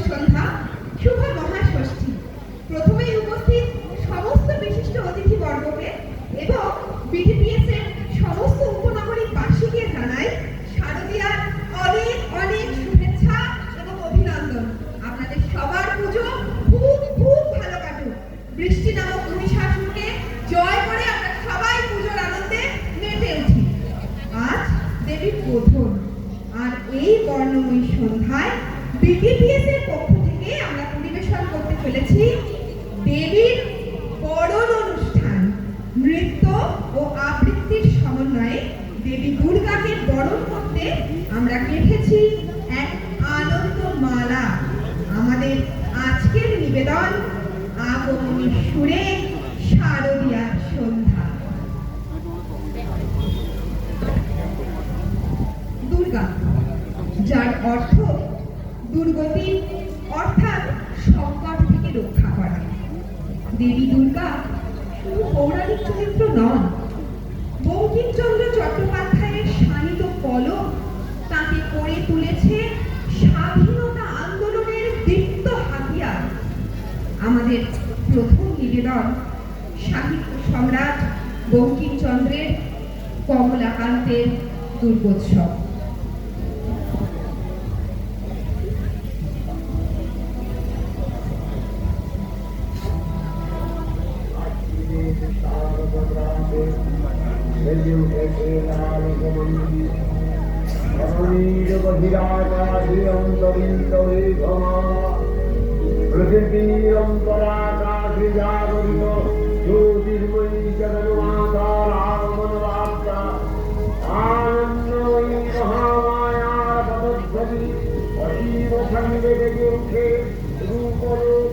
সন্ধ্যা, শুভ মহাষষ্ঠী। প্রথমেই উপস্থিত সমস্ত বিশিষ্ট অতিথিবর্গকে এবং বিটিপিএস এর সমস্ত উপনগরীবাসীকে জানাই শারদীয়ার অনেক অনেক শুভেচ্ছা এবং অভিনন্দন। আপনাদের সবার পুজো খুব খুব ভালো কাটুক। বৃষ্টি নামক মহিষাসুরকে জয় করে আমরা সবাই পুজোর আনন্দে মেতে উঠি। আজ দেবীর বোধন, আর এই বর্ণময়ী সন্ধ্যায় বিটিপিএস এর পক্ষ থেকে আমরা পরিবেশন করতে চলেছি দেবীর বরণ অনুষ্ঠান। নৃত্য ও আবৃত্তির সমন্বয়ে দেবী দুর্গাকে বরণ করতে আমরা গেঁথেছি এক আনন্দ মালা। আমাদের আজকের নিবেদন আগমনী সুরে শারদীয়ার সন্ধ্যা। দুর্গা, যার অর্থ দুর্গতি অর্থাৎ সংকট থেকে রক্ষা করা। দেবী দুর্গা শুধু পৌরাণিক চরিত্র নন, বঙ্কিমচন্দ্র চট্টোপাধ্যায়ের শানিত কলম তাকে করে তুলেছে স্বাধীনতা আন্দোলনের দীপ্ত হাতিয়ার। আমাদের প্রথম নিবেদন সাহিত্য সম্রাট বঙ্কিমচন্দ্রের কমলাকান্তের দুর্গোৎসব। প্রকৃতির অন্তরাকাশে জাগরিত জ্যোতির্ময়ী জগন্মাতার আগমন বার্তা, আনন্দময়ী মহামায়ার পদধ্বনি অসীম ছন্দে বেজে উঠে রূপরূপ।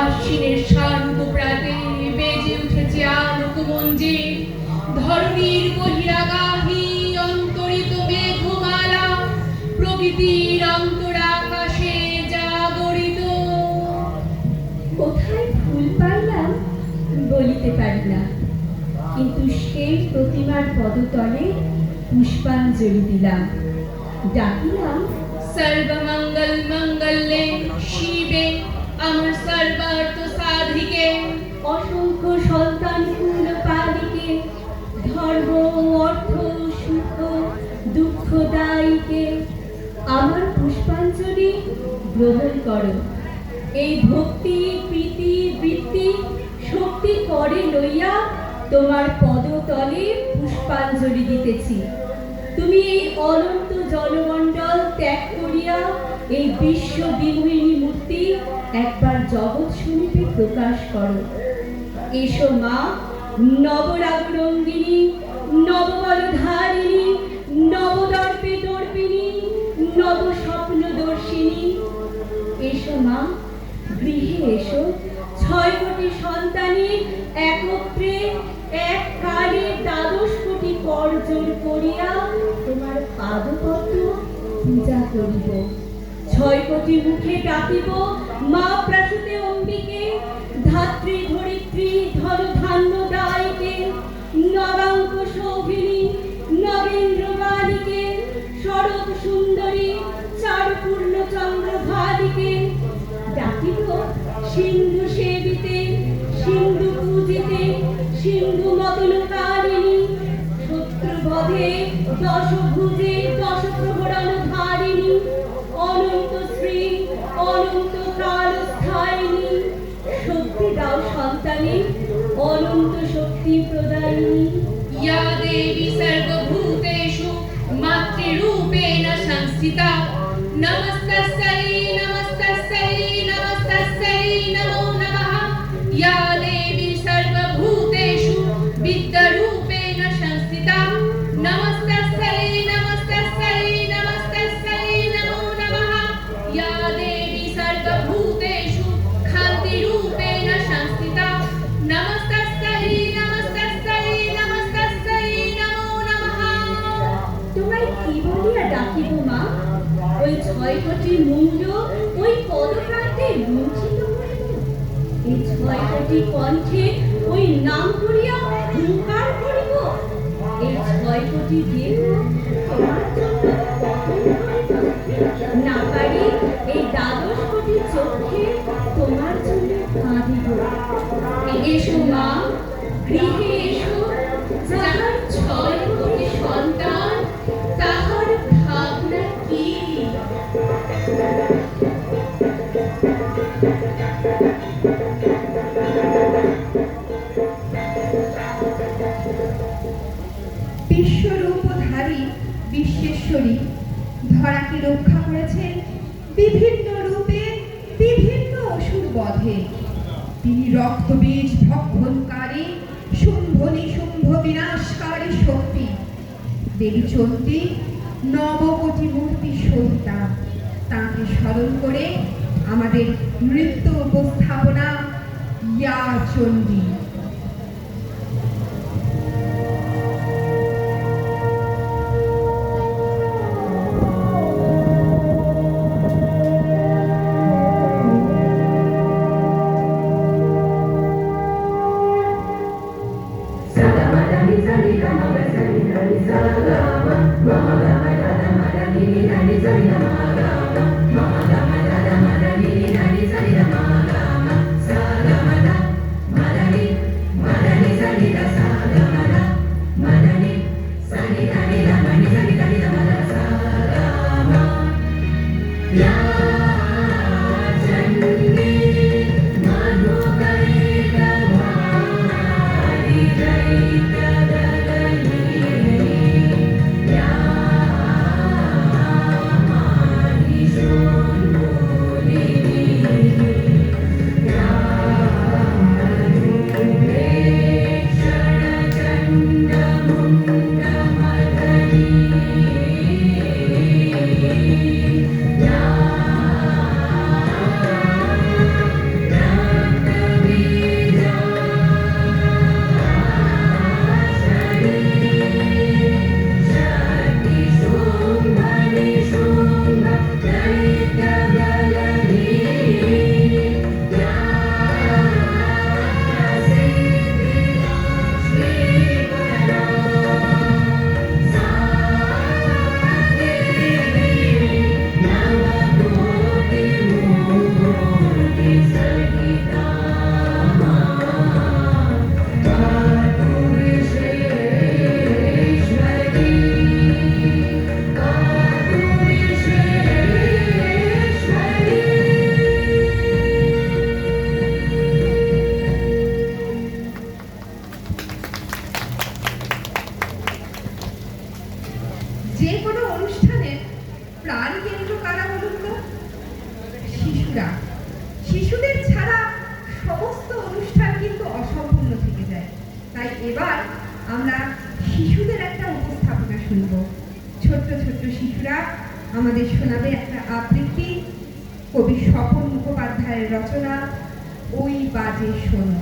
আশ্বিনের শান্ত প্রাতে বেজে উঠেছে আলোকমঞ্জে ধরণীর বহিরাগাহী অন্তরিত মেঘমালা, প্রকৃতির অন্তরাকাশে জাগরিত। কোথায় ফুল পাইলাম বলিতে পারি না, কিন্তু সেই প্রতিমার পদতলে পুষ্পাঞ্জলি দিলাম, ডাকিলাম সর্বমঙ্গল মঙ্গলে শিবে আমার সর্বার্থ সাধিকে। অসংখ্য সন্তান পূর্ণ পালিকে, ধর্ম অর্থ সুখ দুঃখদায়ীকে আমার পুষ্পাঞ্জলি গ্রহণ করো। এই ভক্তি প্রীতি বৃত্তি শক্তি করে লইয়া তোমার পদতলে পুষ্পাঞ্জলি দিতেছি। তুমি এই অনন্ত জলমণ্ডল ত্যাগ করিয়া এই বিশ্ব বিমোহিনী মূর্তি একবার জগৎ সমীপে প্রকাশ করো। এসো মা, নবরাগরঙ্গিনী, নববলধারিণী, নবদর্পে দর্পিনী, নব স্বপ্নদর্শিনী। এসো মা, গৃহে এসো। 6 কোটি সন্তানের একত্রে এক কালে 12 কোটি করজোড় করিয়া তোমার পাদপদ্ম পূজা করিব। 6 কোটি মুখে ডাকিব মা প্রসূতে অম্বিকে, ধাত্রী ধরিত্রী ধন ধান্য দায়কে, নবাঙ্ক শোভিনী নগেন্দ্র বালিকে, শরৎ সুন্দরী চারপূর্ণ চন্দ্রভালিকে। ডাকিব সিন্ধু সেবিতে, সিন্ধু পূজিতে, সিন্ধু মদনকারিণী, শত্রুবধে দশভুজে দশপ্রহরণ ধারিণী, অনন্ত শ্রী অনন্ত কালস্থায়িনী। শক্তি দাও সন্তানে, অনন্ত শক্তি প্রদায়িনী। या देवी सर्वभूतेषु मातृरूपेण संस्थिता, नमस्तस्यै नमस्तस्यै नमस्तस्यै नमो नमः। या देवी सर्वभूतेषु विद्यारूपेण संस्थिता, नमस्तस्यै नमस्तस्यै नमस्तस्यै नमो नमः। या देवी सर्वभूतेषु कान्तिरूपेण संस्थिता, नमस्तस्यै नमस्तस्यै नमस्तस्यै नमो नमः। তোমায় কি বলিয়া ডাকিব মা? ওই 6 কোটি মুন্ড ওই পদপ্রান্তে লুণ্ঠিত করিব। এই 6 কোটি কণ্ঠে ওই নাম করিয়া হুঙ্কার করিব। এই 6 কোটি দেহ তোমার জন্য তপন করিব। না পারি এই 12 কোটি বিশ্বরূপধারী বিশ্বেশ্বরী ধরাকে রক্ষা করেছেন বিভিন্ন রূপে বিভিন্ন অসুর বধে। তিনি রক্তবীজ ভক্ষণকারী শুম্ভ নিশুম্ভ বিনাশকারী শক্তি। দেবী চণ্ডী নবকোটি মূর্তি সহিতা। তাঁকে স্মরণ করে আমাদের নৃত্য উপস্থাপনা ইয়া চণ্ডী। যে কোনো অনুষ্ঠানের প্রাণ কেন্দ্র কারা বলুন তো? শিশুরা। শিশুদের ছাড়া সমস্ত অনুষ্ঠান কিন্তু অসম্পূর্ণ থেকে যায়। তাই এবার আমরা শিশুদের একটা উপস্থাপনা শুনব। ছোট্ট ছোট্ট শিশুরা আমাদের শোনাবে একটা আবৃত্তি, কবি স্বপন মুখোপাধ্যায়ের রচনা ওই বাজে শোনো।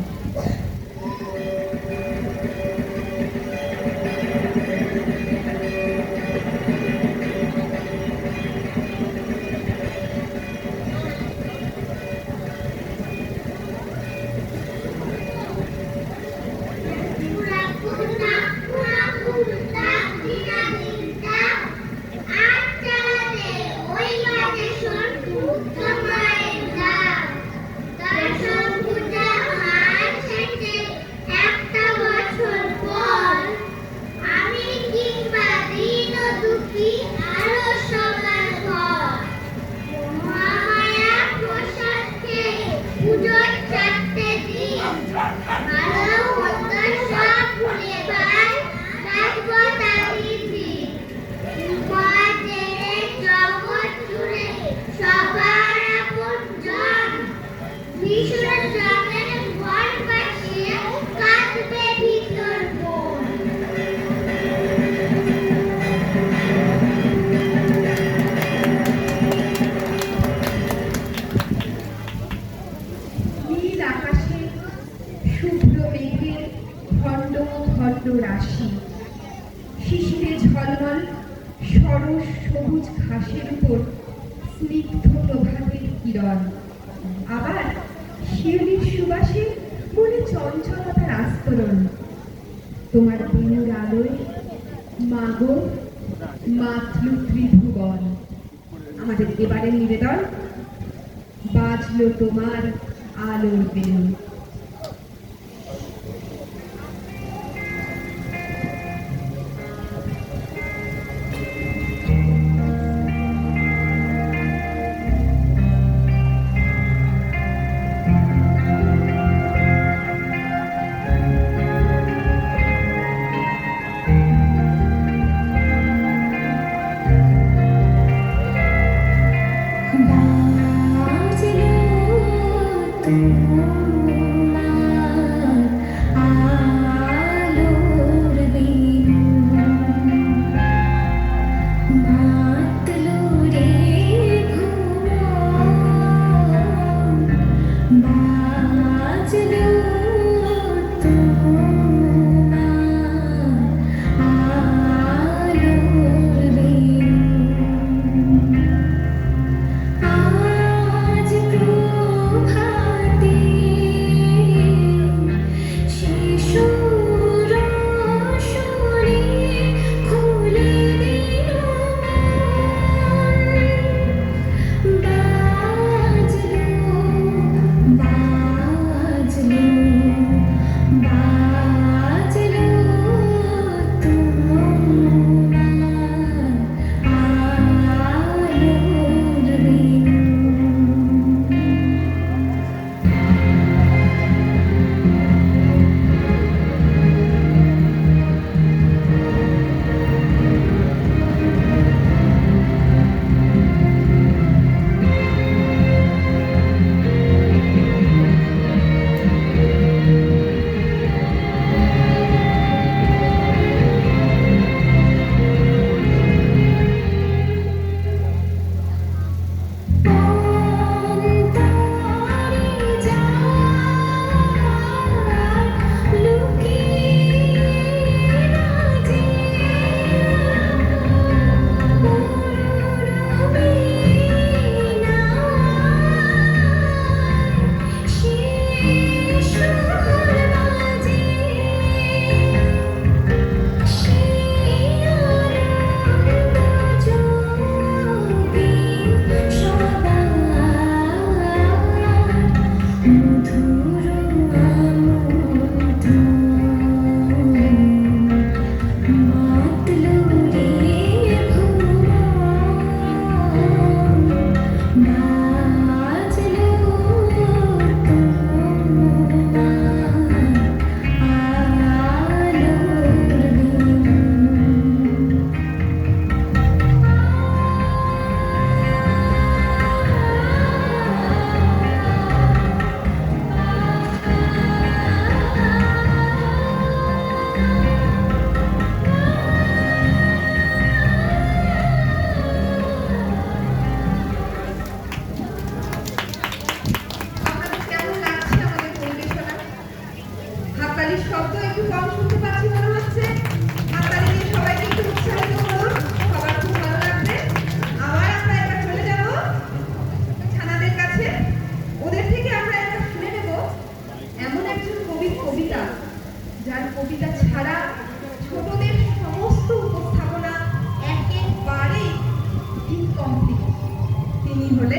রাশি শিশিরে ঝলমল সরস সবুজ ঘাসের উপর স্নিগ্ধ প্রভাতের কিরণ। আবার শিউলির সুবাসে মনে চঞ্চলতার আস্তরণ। তোমার বেণুর আলোয় মাগো মাতলু ত্রিভুবন। আমাদের এবারের নিবেদন বাজলো তোমার আলোর বেণু।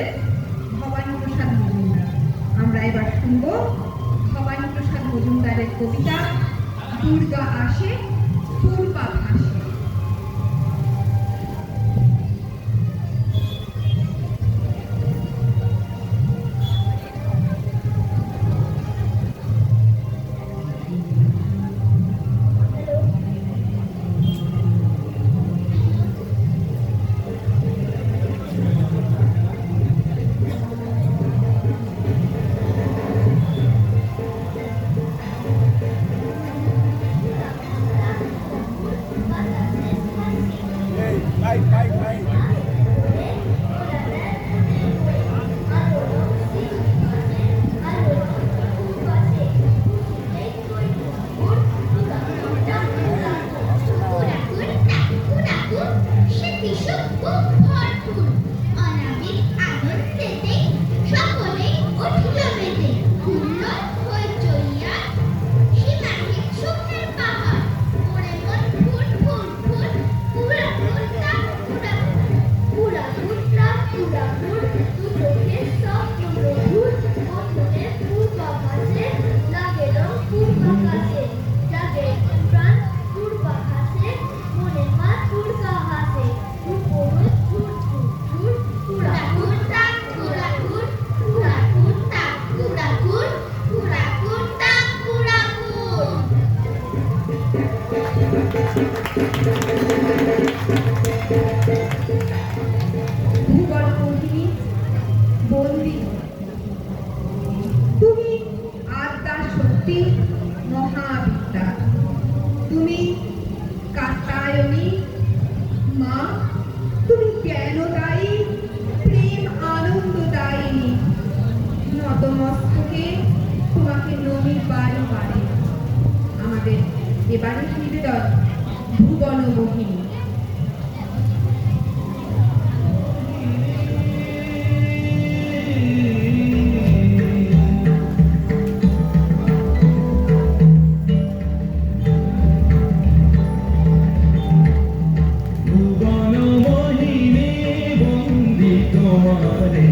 লিখেছেন ভবানী প্রসাদ মজুমদার। আমরা এবার শুনবো ভবানী প্রসাদ মজুমদারের কবিতা দুর্গা আসে পূর্বা ভাসে। ভুবন মোহিনী বন্দি, তুমি আদ্যা শক্তি মহাবিদ্যা, তুমি কাত্যায়নী মা, তুমি জ্ঞানদায়ী প্রেম আনন্দদায়িনী। নতমস্তকে তোমাকে নমি বারে বারে। আমাদের এবারের নিবেদন ভুবন মোহিনী। তোমারে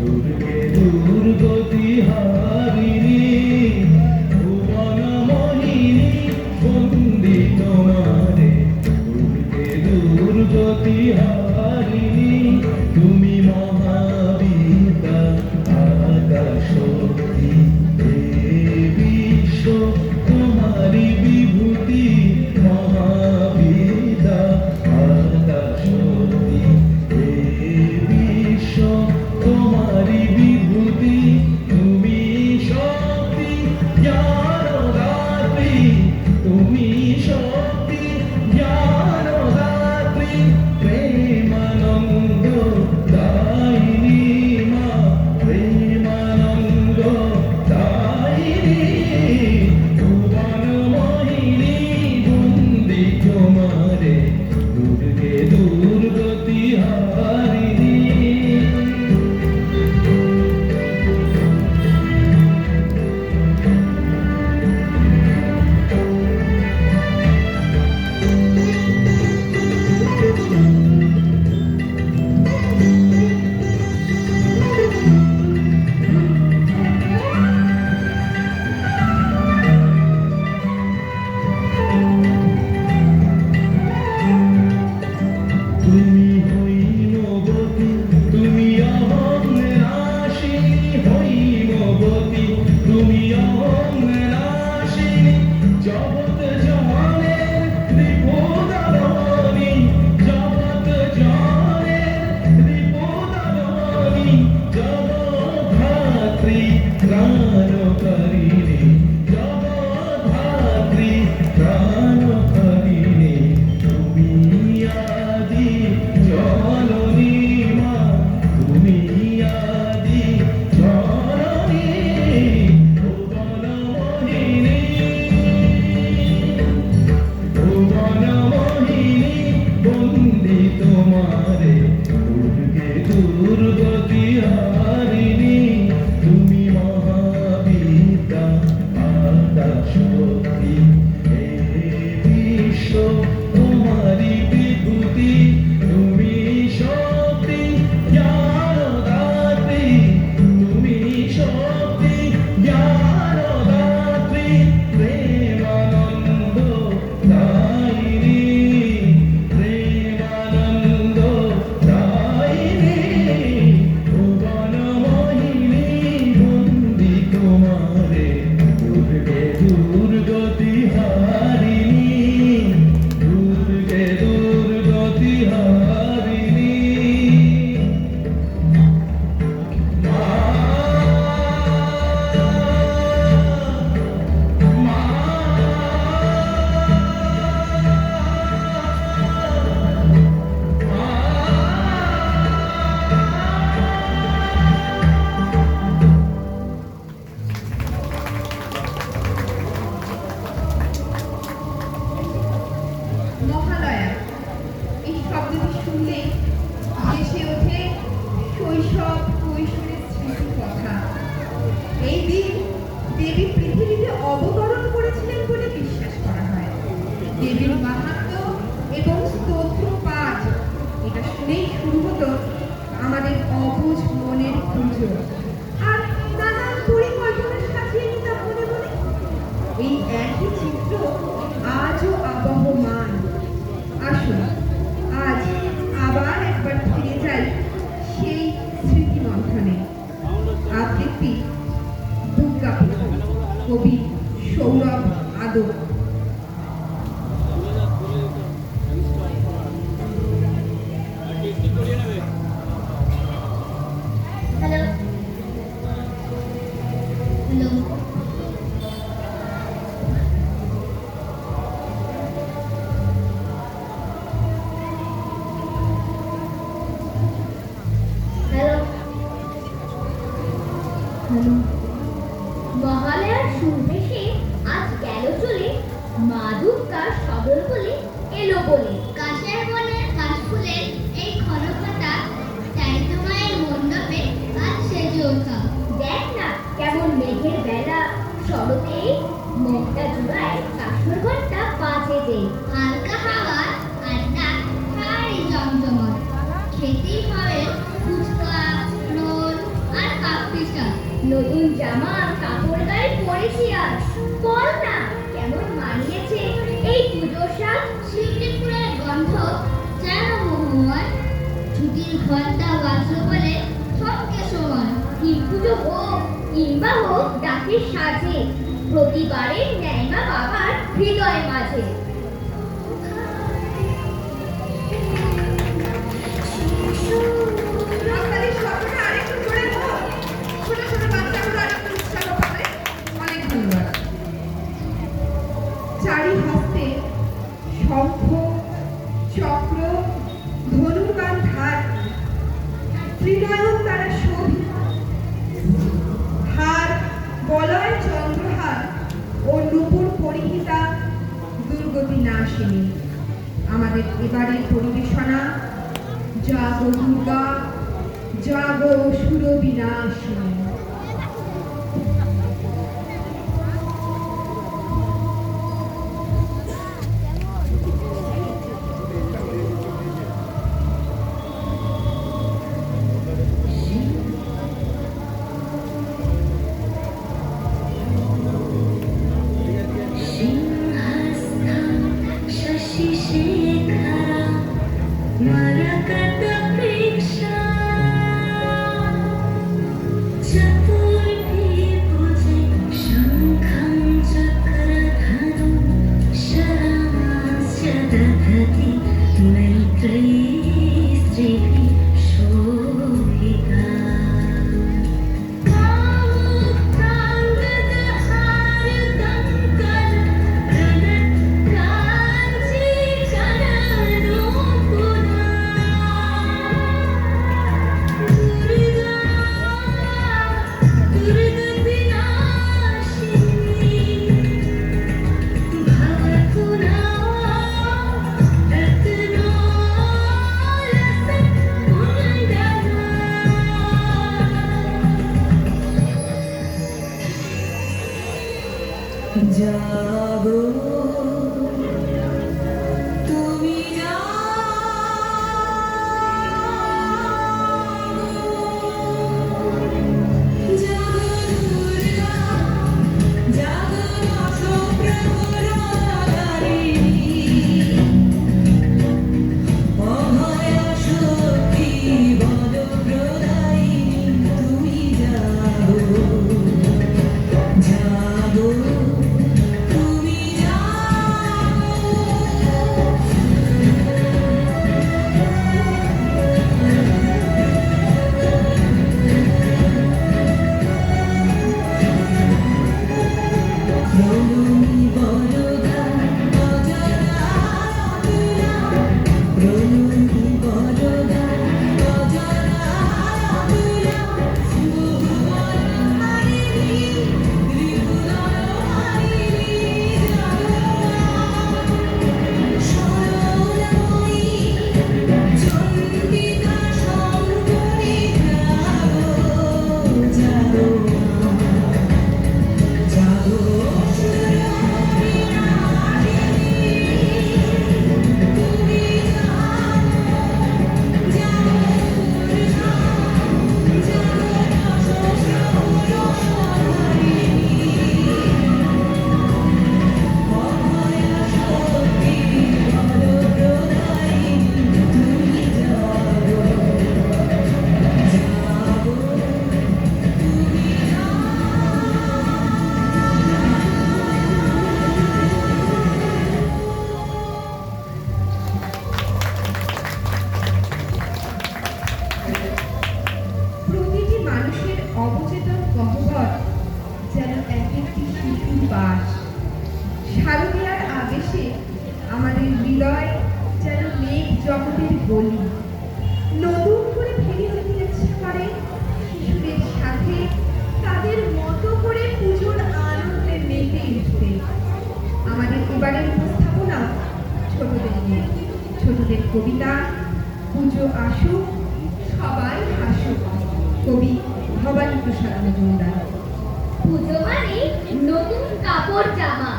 দুর্গে দুর্গতি হারিণী, ভুবন মোহিনী বন্দি তোমারে দুর্গে দুর্গতি হারিণী। তুমি মহাবিদ্যা আদ্যা শক্তি, এ বিশ্ব তোমারি বিভূতি। মহাবিদ্যা আদ্যা শক্তি, তোমারি বিভূতি। তুমি শক্তি জ্ঞানদাত্রী, তুমি শক্তি জ্ঞানদাত্রী, প্রেম আর নানান পরিকল্পনা সাজিয়ে নিতাম মনে মনে। এই একই চিত্র আজও আবহমান। আসুন আজ আবার একবার ফিরে যাই সেই স্মৃতি মন্থনে। আবৃত্তি দুর্গাপুজো, কবি সৌরভ আদর। হ্যালো হ্যালো হ্যালো হ্যালো মহালয়ার শুরু আজ গেল চলে, মা দুর্গা সবল বলে এলো বলে। কাশের বনের কাশফুলের এই ক্ষণকটা চাইতো মায়ের মণ্ডপে আজ সেজে ওঠা। দেখ না কেমন মেঘের বেলা, শরতে মুখটা জুড়ায় কাশর ঘন্টা বাজে যে। হালকা হাওয়া আড্ডা ভারী জমজমট, খেতেই হবে ফুচকা, রোল আর কাপপিঠা। নতুন জামা কাপড় গায়ে পরেছি আজ, বল না কেমন মানিয়েছে এই পুজোর সাজ। শিউলি ফুলের গন্ধ যেন মোহন, ছুটির ঘন্টা বাজলো বলে থমকে সমান। কি পুজো হোক কিংবা হোক ডাকের সাজে, প্রতিবারের ন্যায় মা বাবার হৃদয় মাঝে। আপনাদের সকলে আরেকটু জোরে হোক। ছোট ছোট বাচ্চাগুলো আরেকটু উৎসাহ পাবে। অনেক ধন্যবাদ। চারি হস্তে শঙ্খ, চক্র, ধনুর্বাণ ধার, ত্রিনয়ন তারা শোভিত, হার বলয় চন্দ্রহার ও নূপুর পরিহিতা দুর্গতি নাশিনী। আমাদের এবারের পরিবেশনা জাগো দুর্গা, জাগো সুর বিনাশিনী। জাগো তুমি জাগো তুমি জাগো অবচেতন গহ্বর যেন এক একটি শিশুর বাস। শারদীয়ার আবেশে আমাদের হৃদয় যেন মেঘ জগতের গলি। নতুন করে ফিরে যেতে ইচ্ছে করে শিশুদের সাথে, তাদের মতো করে পুজোর আনন্দে মেতে উঠতে। আমাদের এবারের উপস্থাপনা ছোটদের নিয়ে, ছোটদের কবিতা পুজো আসুক সবাই হাসুক। কবি ভবানী প্রসাদ মজুমদার। পুজো মানে নতুন কাপড় জামা,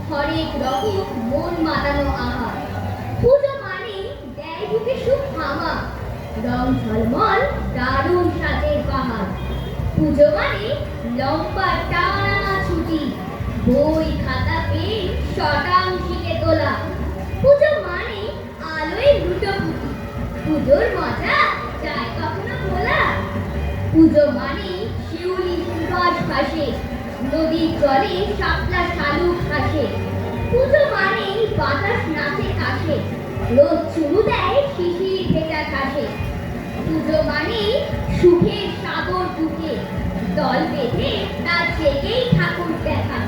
হরেক রকম মন মাতানো আহার। পুজো মানে দেয় বুকে সুখ হামা, রং ঝলমল দারুণ সাজের পাহাড়। পুজো মানে লম্বা টানা ছুটি, বই খাতা পেন শতাংশিকে তোলা। পুজো মানে আলোয় লুটোপুটি, পুজোর মজা যায় কখনো ভোলা। পুজো মানে শিউলি সুভাষ ভাসে, নদীর জলে শাপলা শালুক হাসে। পুজো মানে বাতাস নাচে কাশে, রোদ চুমু দেয় শিশির ভেজা ঘাসে। পুজো মানে সুখের সাগর বুকে, দল বেঁধে তার জেগেই ঠাকুর দেখা।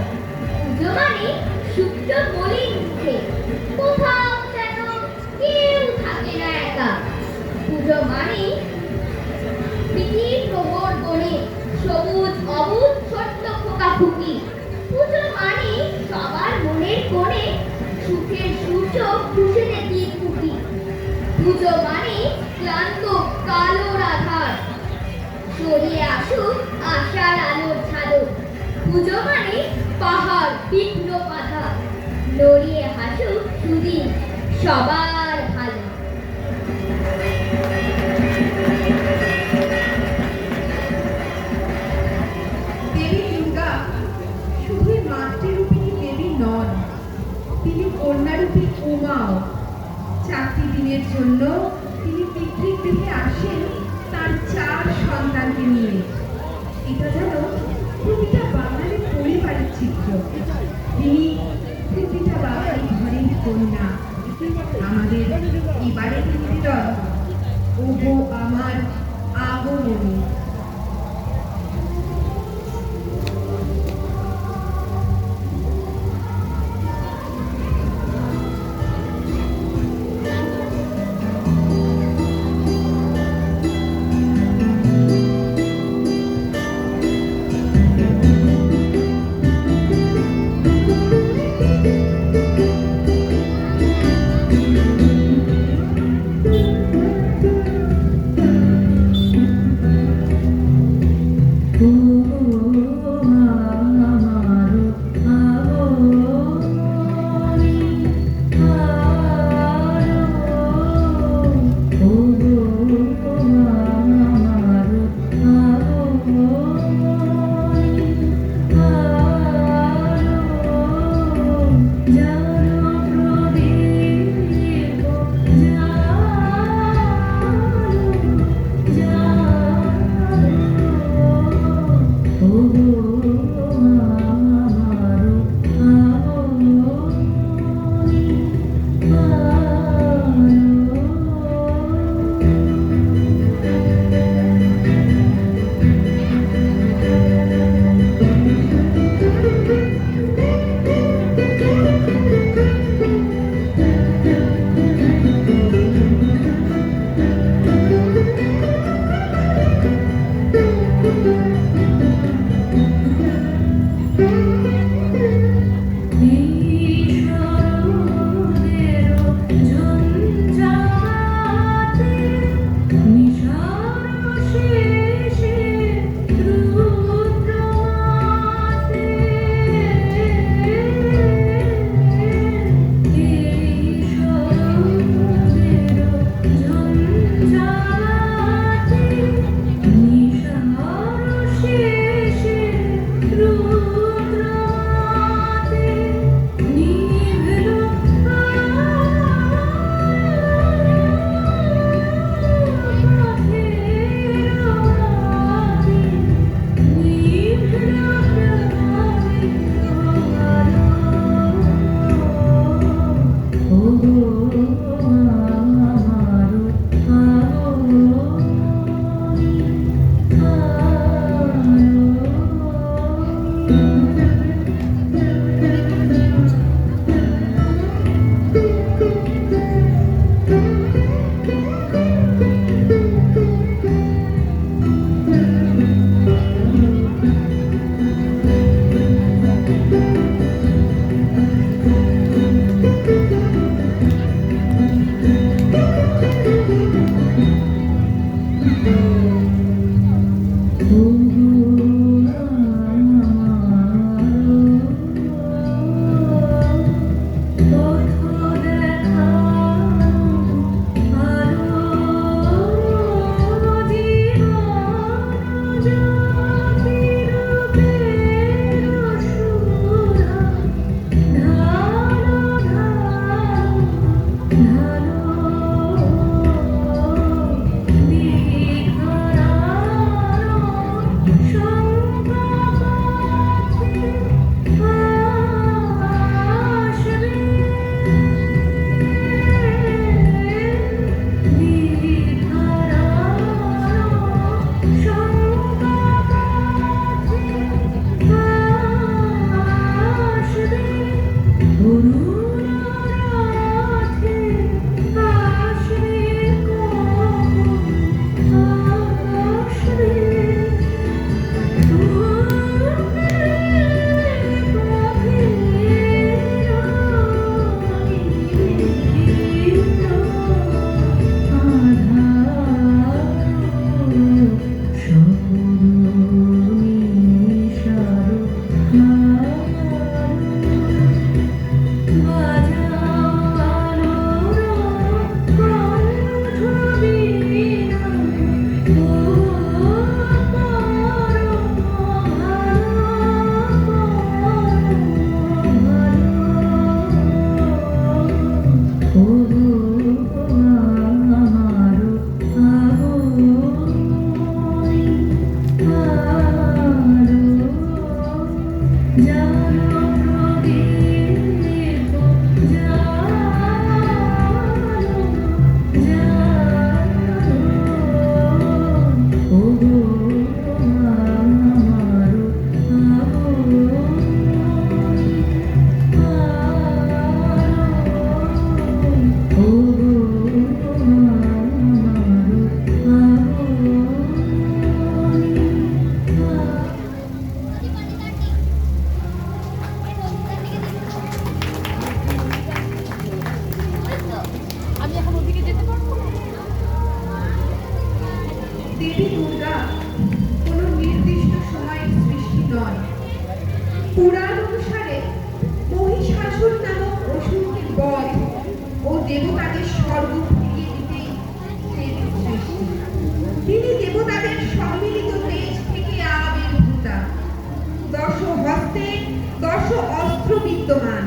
পুজো মানে সুপ্ত মলিন মুখে, কোথাও যেন কেউ থাকে না একা। পুজো মানে পৃথিবীর প্রহর গণে, সবুজ অবুজ ছোট্ট খোকা খুকি। পুজো মানে সবার মনের কোণে, সুখের সূর্য খুশিতে দ্বীপ ফুটি। পুজো মানে ক্লান্ত কালোর আধার, সরিয়ে আসুক আশার আলোর ঝালর। পুজো মানে পাহাড় বিঘ্ন বাধা, নড়িয়ে হাসুক সুদিন সবার ভালো। দেবী দুর্গা শুধুই মাতৃরূপিণী দেবী নন, তিনি কন্যারূপী উমাও। 4টি দিনের জন্য তিনি পিতৃগৃহে আসেন তার 4 সন্তানকে নিয়ে। এটা যেন প্রতিটা বাঙালি পরিবারের চিত্র। তিনি প্রতিটা বাঙালি ঘরের কন্যা। আমাদের এবারের নিবেদন ওগো আমার আগমনী। দেবী দুর্গা কোনো নির্দিষ্ট সময়ের সৃষ্টি নয়। পুরাণ অনুসারে মহিষাসুর নামক অসুরকে বধ ও দেবতাদের স্বর্গ ফিরিয়ে দিতেই দেবীর সৃষ্টি। তিনি দেবতাদের সম্মিলিত তেজ থেকে আবির্ভূতা। দশ হস্তে 10 অস্ত্র বিদ্যমান,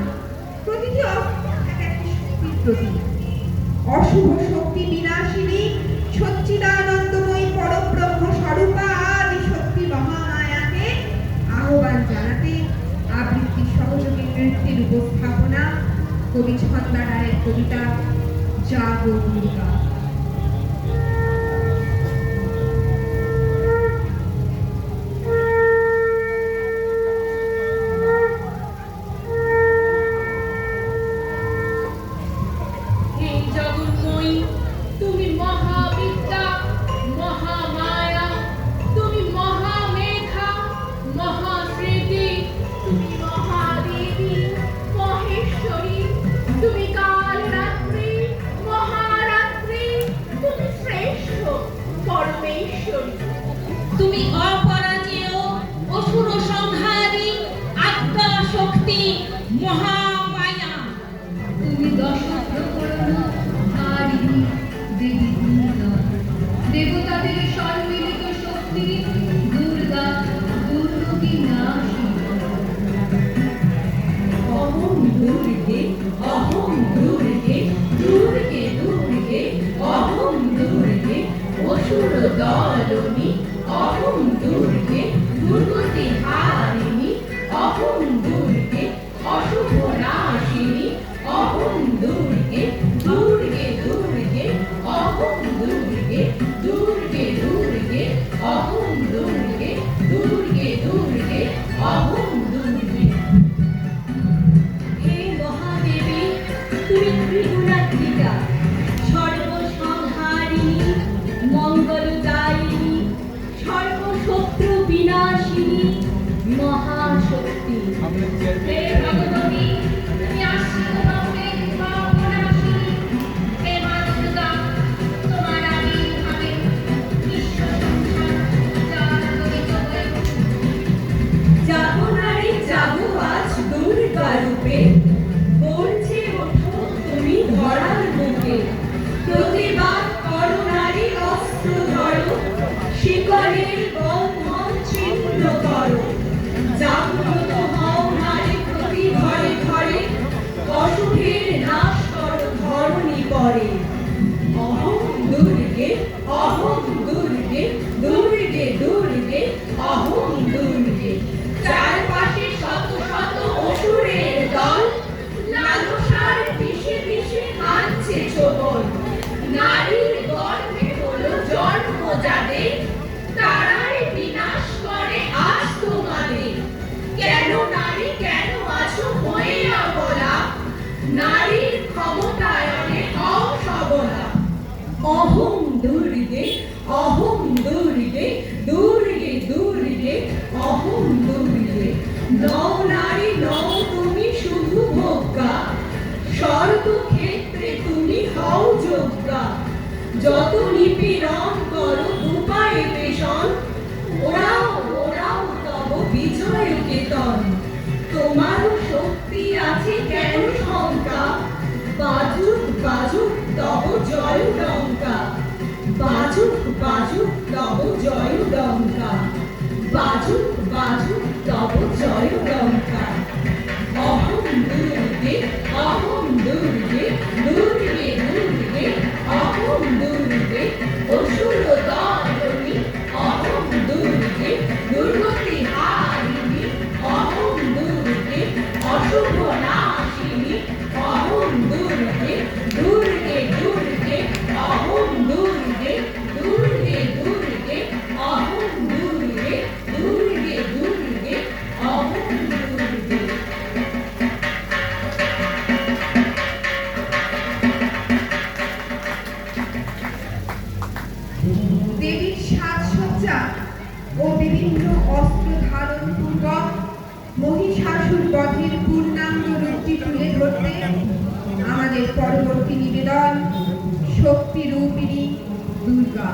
প্রতিটি অস্ত্র এক একটি শক্তির প্রতীক। অশুভ শক্তি বিনাশিনী সচ্চিদানন্দময়ী পরব্রহ্ম স্বরূপা আদি শক্তি মহামায়াকে আহ্বান জানাতে আবৃত্তি সহযোগী নৃত্যের উপস্থাপনা কবি ছন্দা রায়ের কবিতা জাগো দুর্গা। হে জগন্ময়ী, তুমি মহাবিদ্যা, মহামায়া, তুমি মহামেধা, মহাস্মৃতি, তুমি মহাদেবী, মহেশ্বরী, তুমি কালরাত্রি, মহারাত্রি, তুমি শ্রেষ্ঠ পরমেশ্বরী, তুমি অপরাজেয়, অসুর সংহারী, আত্মা শক্তি, মহামায়া, তুমি দশ প্রকরণ হারিণী দেবী দুর্গা, দেবতাদের সম্মিলিত শক্তি দুর্গা, দুর্গতি নাশী। অহং দুর্গে, অহং দুর্গে, দুর্গে দুর্গে, অহং দুর্গে, অসুর দলনী, অহং দুর্গে, দুর্গতি হারিণী, অহং দুর্গে, অশুভ নাশিনী, অহং দুর্গে, দুর্গে দুর্গে, অহং দুর্গে, দুর্গে দুর্গে, অহং দুর্গে, দুর্গে দুর্গে, অহং দুর্গে। হে মহাদেবী, তুমি ত্রিগুণাত্মিকা, সর্বসংহারিণী, মঙ্গলদায়িনী, সর্বশত্রু বিনাশিনী, মহাশক্তি। হে ভগবতী, তুমি আশ্রিত ভক্তের পাপনাশিনী। হে মা দুর্গা, তোমার আবির্ভাবে বিশ্ব সংসার জাগরিত হয়ে জাগো নারী জাগো আজ দুর্গা রূপে, গর্জে ওঠো তুমি ধরার বুকে। প্রতিবাদ করো নারী, অস্ত্র ধরো, শিকলের বন্ধন যত নিপীড়ন করো উপায়ে পেশন, ওরাও ওরাও তব বিজয় কেতন। তোমারও শক্তি আছে কেন শঙ্কা, বাজুক বাজুক তব জয় ডঙ্কা, বাজুক বাজুক তব জয় ডঙ্কা, বাজুক বাজুক তব জয় ডঙ্কা। অহং দুর্গে অহং দুর্গে দুর্গে দুর্গে অহং দুর্গে অসুর দমনী, অহং দুর্গে দুর্গতি হারিণী, অহং দুর্গে অশুভ নাশিনী, অহং দুর্গে দুর্গে দুর্গে অহং দুর্গে দুর্গে দুর্গে অহং দুর্গে দুর্গে দুর্গে অহং দুর্গে। দেবীর সাজসজ্জা ও বিভিন্ন অস্ত্র ধারণ পূর্বক মহিষাসুর বধের পূর্ণাঙ্গ রূপটি তুলে ধরতে আমাদের পরবর্তী নিবেদন শক্তি রূপিণী দুর্গা।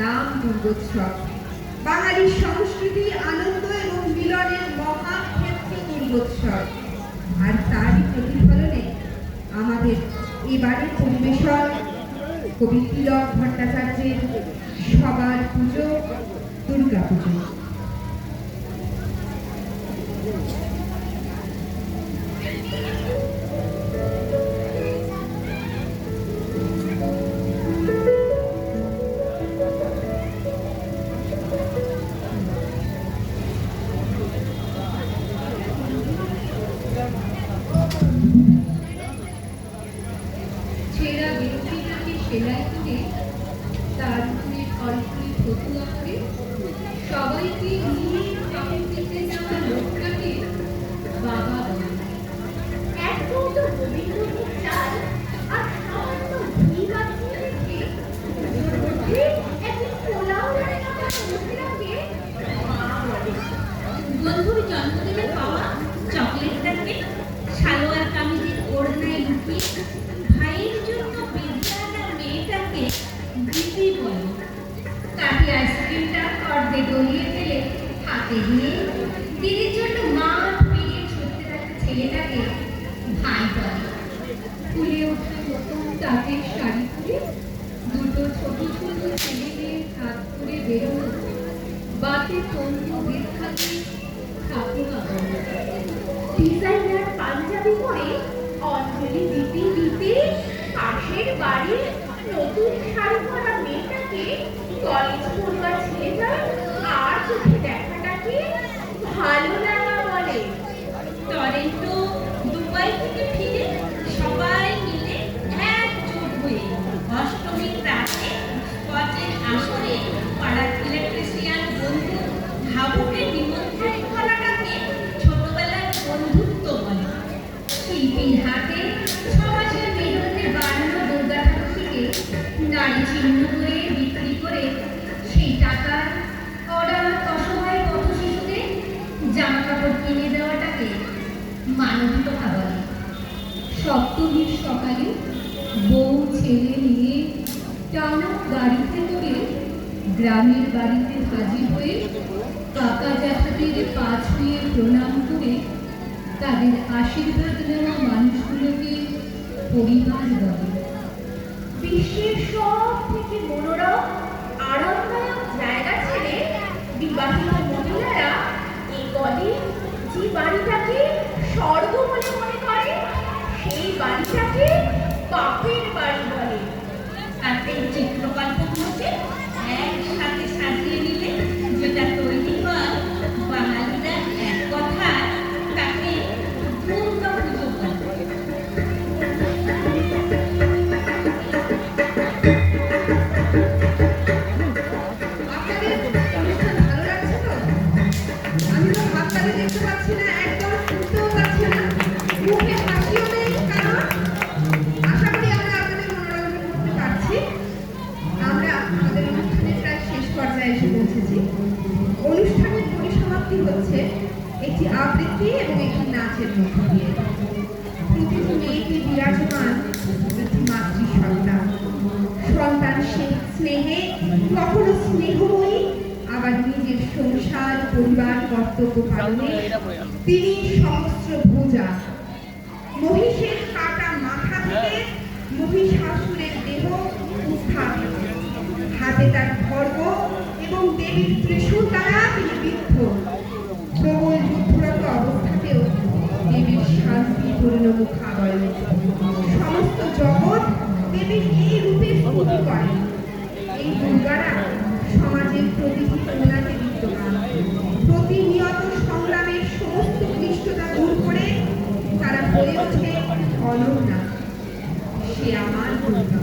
নাম দুর্গোৎসব। বাঙালির সংস্কৃতি, আনন্দ এবং মিলনের মহাক্ষেত্র দুর্গোৎসব। আর তারই প্রতিফলনে আমাদের এবারে পরিবেশন কবি তিলক ভট্টাচার্যের সবার পুজো, দুর্গা পুজো। ছেঁড়া বেরোটিটাকে সেলাই করে তার উপরে কলপুরি ফতুয়া করে সবাইকে নিয়ে ঠাকুর দিতে যাওয়া লোকটাকে বাবা বলে। এক কৌটো গোবিন্দভোগ চাল আর সামান্য ঘি মাখিয়ে রেখে ওর মধ্যে একটি পোলাও রান্না করা লোকেরাকে মা বলে। বন্ধুর জন্মদিনে পাওয়া চকলেটটাকে সালোয়ার কামিজের ওড়নায় লুকিয়ে ভাইয়ের জন্য বিদ্যালয়ের মেয়েটাকে দিদি বলে। কাঠি আইসক্রিমটা অর্ধে গলিয়ে ফেলে হাতে দিয়ে দিদির জন্য মাঠ পেরিয়ে ছুটতে থাকা ছেলেটাকে ভাই বলে। ফুলে ওঠা নতুন তাঁতের শাড়ি পরে দুটো ছোট ছোট ছেলেদের হাত করে বেরোনো বাতে তন্তু দীর্ঘাতে ঠাকুমা বলে। ডিজাইনার পাঞ্জাবি পরে অঞ্জলি দিতে দিতে পাশের বাড়ির নতুন শাড়ি পরা মেয়েটাকে কলেজ পড়ুয়া ছেলেটা আর চোখে দেখাটাকে ভালো লাগা বলে। টরেন্টো দুবাই থেকে ফিরে সবাই মিলে একজোট হয়ে অষ্টমীর রাতে স্কচের আসরে পাড়ার ইলেকট্রিশিয়ান বন্ধু হাবুকে নিমন্ত্রণ করাটাকে ছোটবেলার বন্ধুত্ব বলে। শিল্পীর হাতে সমাজের মেরুদণ্ডে বানানো দুর্গা ঠাকুরটিকে নারী চিহ্ন করে বিক্রি করে সেই টাকার অনাথ অসহায় পথ শিশুদের জামা কাপড় কিনে দেওয়াটাকে মানবিকতা বলে। সপ্তমীর সকালে বউ ছেলে নিয়ে টানা গাড়িতে করে গ্রামের বাড়িতে হাজির হয়ে কাকা জ্যাঠাদের পা ছুঁয়ে প্রণাম করে তাদের আশীর্বাদ নেওয়া মানুষগুলোকে পরিবার বলে। বিশ্বের সব থেকে মনোরম আরামদায়ক জায়গা ছেড়ে বিবাহিত মহিলারা এই কদিন যে বাড়িটাকে স্বর্গ বলে মনে করে সেই বাড়িটাকে বাপের বাড়ি বলে। আর এই চিত্রকল্পগুলোকে একসাথে সাজিয়ে নিলে যেটা তৈরি হয় বাঙালিরা এক কথা তাকে দুর্গা পুজো বলে। আপনাদের অনুষ্ঠান ভালো লাগছে তো? আমি তো হাততালি দেখতে পাচ্ছি না, একদম শুনতেও পাচ্ছি না, মুখে হাসিও নেই। কারণ আশা করি আমরা আপনাদের মনোরঞ্জন করতে পারছি। আমরা আমাদের অনুষ্ঠানের প্রায় শেষ পর্যায়ে এসে পৌঁছেছি। অনুষ্ঠানের পরিসমাপ্তি হচ্ছে একটি আবৃত্তি এবং একটি নাচের মধ্য দিয়ে। প্রতিটি মেয়েকে বিরাজমান একটি মাতৃসত্তা। সন্তান স্নেহে কখনো স্নেহময়ী, আবার নিজের সংসার পরিবার কর্তব্য পালনে তিনি সহস্র ভুজা। মহিষের কাটা মাথা থেকে মহিষাসুরের দেহ উত্থাপিত, হাতে তার খড়গ এবং দেবীর ত্রিশূল দ্বারা তিনি বিদ্ধ। প্রবল যুদ্ধরত অবস্থাতেও দেবীর শান্তিপূর্ণ মুখাবয়ব। সমস্ত জগৎ দেবীর এই রূপে স্তুতি করে। এই দুর্গারা সমাজের প্রতিটি কোণাতে বিদ্যমান। প্রতিনিয়ত সংগ্রামের সমস্ত ক্লিষ্টতা দূর করে তারা হয়ে ওঠে অনন্যা। সে আমার দুর্গা।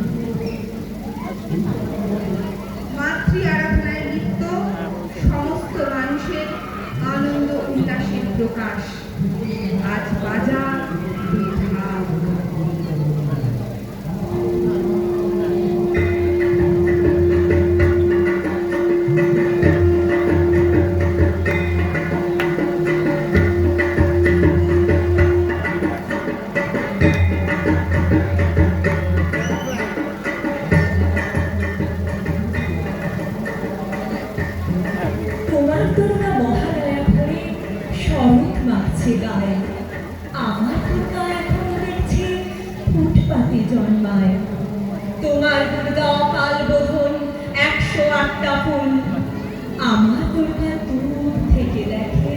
মাতৃ আরাধনায় লিপ্ত সমস্ত মানুষের আনন্দ উল্লাসের প্রকাশ। আজ বাজা বৃথা। নাচছে গায়ে। আমার দুর্গা এখনো দেখছি ফুটপাতে জন্মায়। তোমার দুর্গা অকাল বোধন 108টা ফুল। আমার দুর্গা দূর থেকে দেখে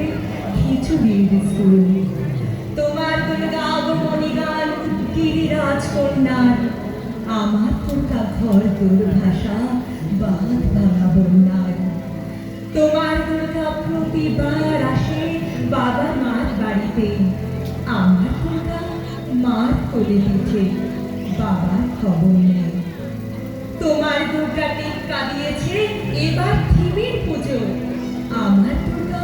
খিচুড়ির ফুল। তোমার দুর্গা আগমনী গান গিরিরাজ কন্যার। আমার দুর্গা ঘর দুর্ভাষা বাদ ভাঙা বন্যার। তোমার দুর্গা প্রতিবার আসে বাবা মার বাড়িতে। আমার দুর্গা মার কোলে পিঠে, বাবার খবর নেই। তোমার দুর্গা টিক্কা দিয়েছে এবার থিমের পুজো। আমার দুর্গা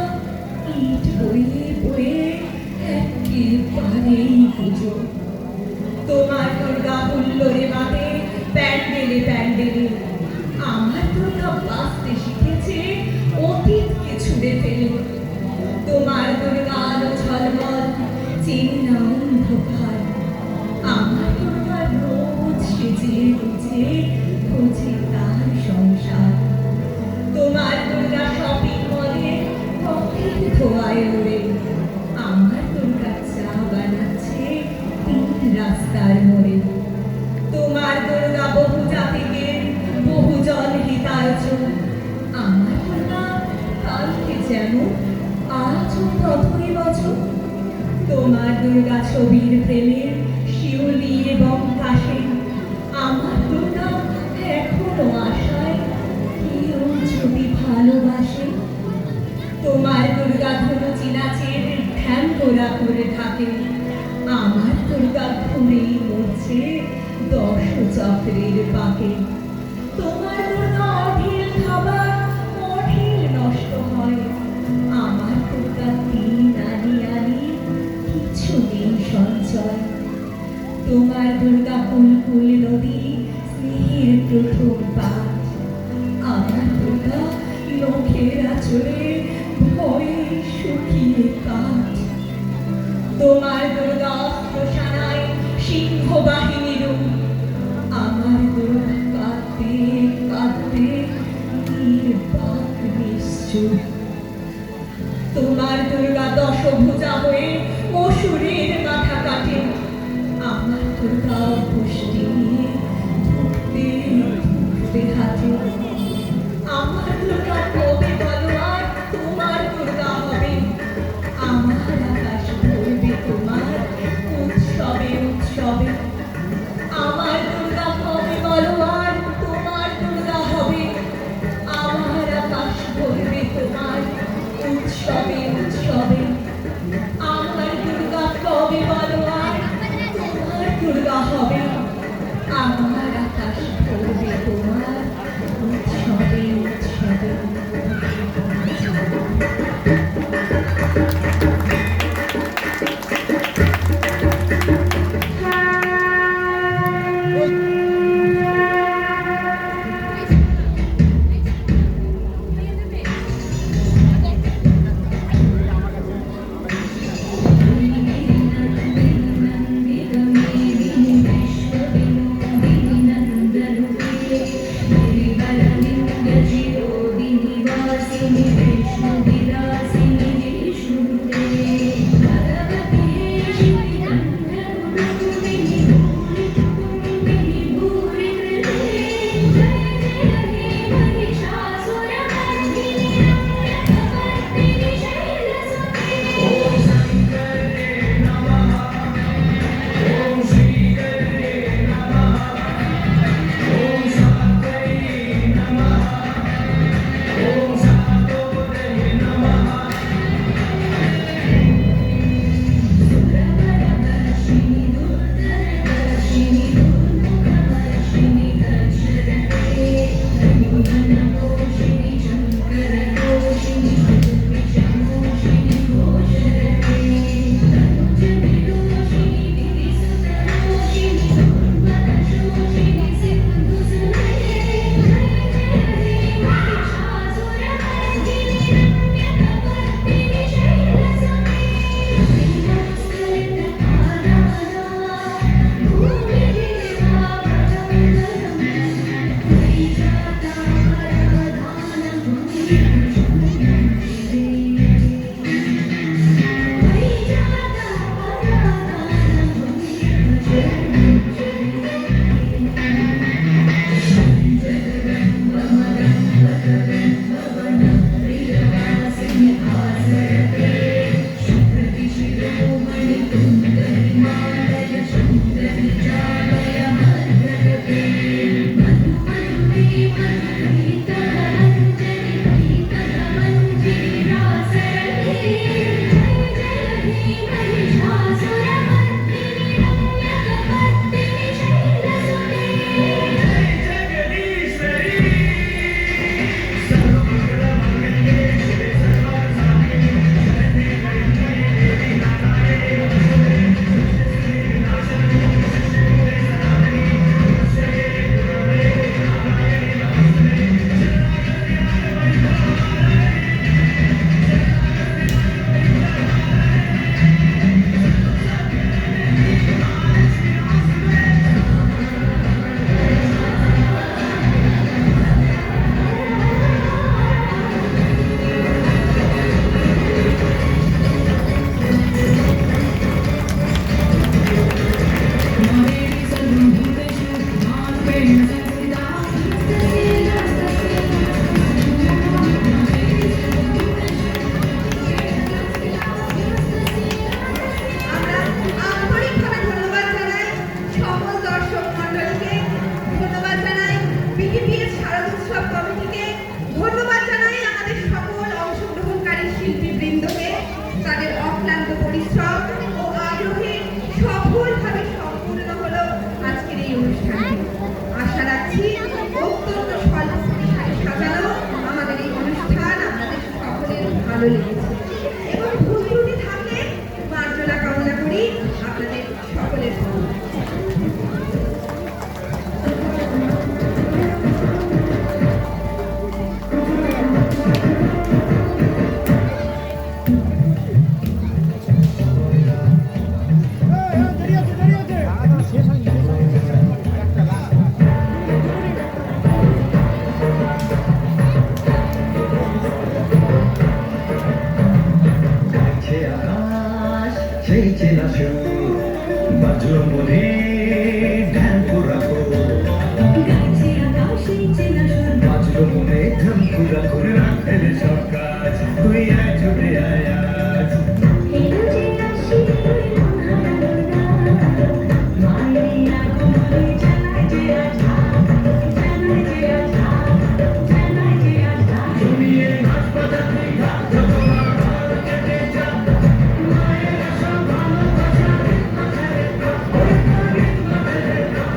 ইট বয়ে বয়ে একেবারেই পুজো। তোমার দুর্গা হুল্লোড়ে বাঁধে প্যান্ডেলে প্যান্ডেলে। আমার দুর্গা বাঁচতে শিখেছে অতীতকে ছুঁড়ে ফেলে। তোমার দুর্গা আলো ঝলমল চেনে না অন্ধকার। আমার দুর্গা রোজ সেজে গুজে খোঁজে তার সংসার। তোমার দুর্গা শপিং মলে কফির ধোয়ায় ওড়ে। আমার দুর্গা চা বানাচ্ছে 3 রাস্তার মোড়ে। তোমার দুর্গা বহু জাতিদের বহুজন হিতার্জন। আমার দুর্গা কালকে যেমন আজও ততই বছর। তোমার দুর্গা ছবির প্রেমের শিউলি এবং কাশে। আমার দুর্গা এখনো আশায় কেউ যদি ভালোবাসে। তোমার দুর্গা ধনুচি নাচের ধ্যান গোড়া করে থাকে। আমার দুর্গা ঘুরেই মরছে 10 চক্রের পাকে। তোমার দুর্গা অঢেল খাবার অঢেল নষ্ট হয়। আমার দুর্গা 3 আনি আনি কিছু নেই সঞ্চয়। তোমার দুর্গা কুলকুল নদী স্নেহের প্রথম পাঠ। আমার দুর্গা নখের আঁচড়ে ভয়ে শুকিয়ে কাঠ। তোমার দুর্গা অস্ত্রশানায় সিংহ বাহিনীর। আমার দুর্গা কাঁদতে কাঁদতে নির্বাক নিশ্চুপ। তোমার দুর্গা দশভুজা হয়ে অসুরের মাথা কাটে। আমার দুর্গা পুষ্টি নিয়ে ধুকতে ধুকতে হাঁটে। আমার দুর্গা কবে বলো আর তোমার দুর্গা হবে। আমার আকাশ ভরবে তোমার উৎসবে উৎসবে। আমার দুর্গা কবে বলো আর তোমার দুর্গা হবে। আমার আকাশ ভরবে তোমার উৎসবে উৎসবে। আমার দুর্গা কবে বলো আর তোমার দুর্গা হবে। আমার আকাশ ভরবে তোমার উৎসবে উৎসবে। সেই চেনা সুর বাজলো মনে ঢ্যাঙ্কু রাখো গাইছে আকাশে চেনা সুর বাজলো মনে ঢ্যাঙ্কু রাখো রাখ ফেলে সব কাজ তুই আয় ছুটে আয় আজ এলো যে আসি মন হারালো না মায়ের আগমনে জানাই যে আজ জানাই যে আজ জানাই যে আজ জমিয়ে ঘাস বাজাতে ঘাস জমা ঘর কেটে যা মায়ের সব ভালোবাসা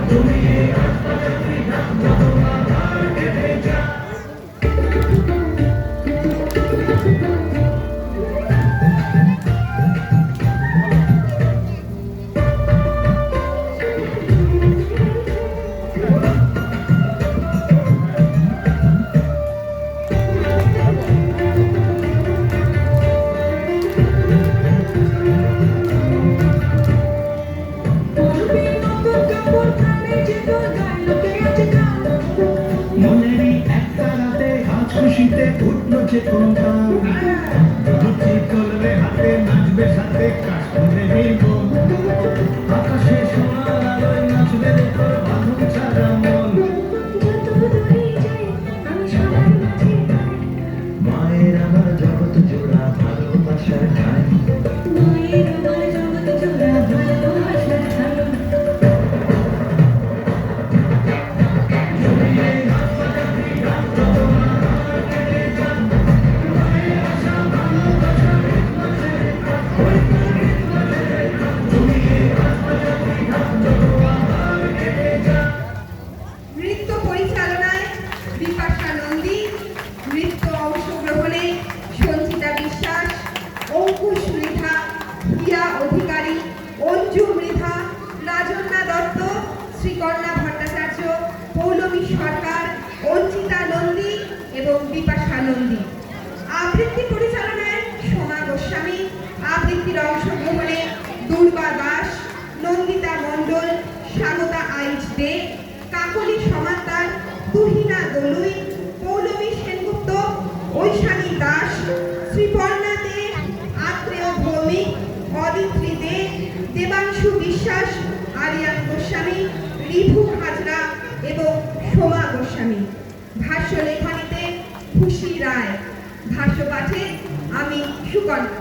জমিয়ে ঘাস বাজাতে ঘাস জমা ঘর কেটে যা পরবে নতুন কাপড় প্রাণে যে তোর গাইলোকে আছে গান মনেরই একটা রাতে আজ খুশিতে উঠলো যে কোন গান দুটি কলরে হাতে নাচবে সাথে কাশ্মীরে নির্মল আকাশে সোনার আলোয় নাচবে তোর বাঁধন ছাড়া মন যত দূরে যাই আমি সবার মাঝে পাই মায়ের আমার জগৎ জোড়া ভালোবাসার ঠাই মায়ের আমার জগৎ জোড়া ভালোবাসার ঠাই নৃত্য পরিচালনায় বিপাশা নন্দী, নৃত্য অংশগ্রহণে সঞ্চিতা বিশ্বাস, অঙ্কুশ মৃধা, হিয়া অধিকারী, অঞ্জু মৃধা, রাজন্যা দত্ত, শ্রীকর্ণা ভট্টাচার্য, পৌলমী সরকার, অঞ্চিতা নন্দী এবং বিপাশা নন্দী। আবৃত্তি পরিচালনায় সোমা গোস্বামী, আবৃত্তির অংশগ্রহণে দুর্বা দাস, নন্দিতা মণ্ডল, স্বাগতা আইচ দে, কাকলি সমান্তার, তুহিনা দলুই, পৌলমী সেনগুপ্ত, ঐশানী দাস, শ্রীপর্ণা দে, আত্রেয় ভৌমিক, অদিত্রী দে, দেবাংশু বিশ্বাস, আরিয়ান গোস্বামী, রিভু হাজরা এবং সোমা গোস্বামী। ভাষ্য লেখনীতে খুশি রায়, ভাষ্য পাঠে আমি সুকন্যা।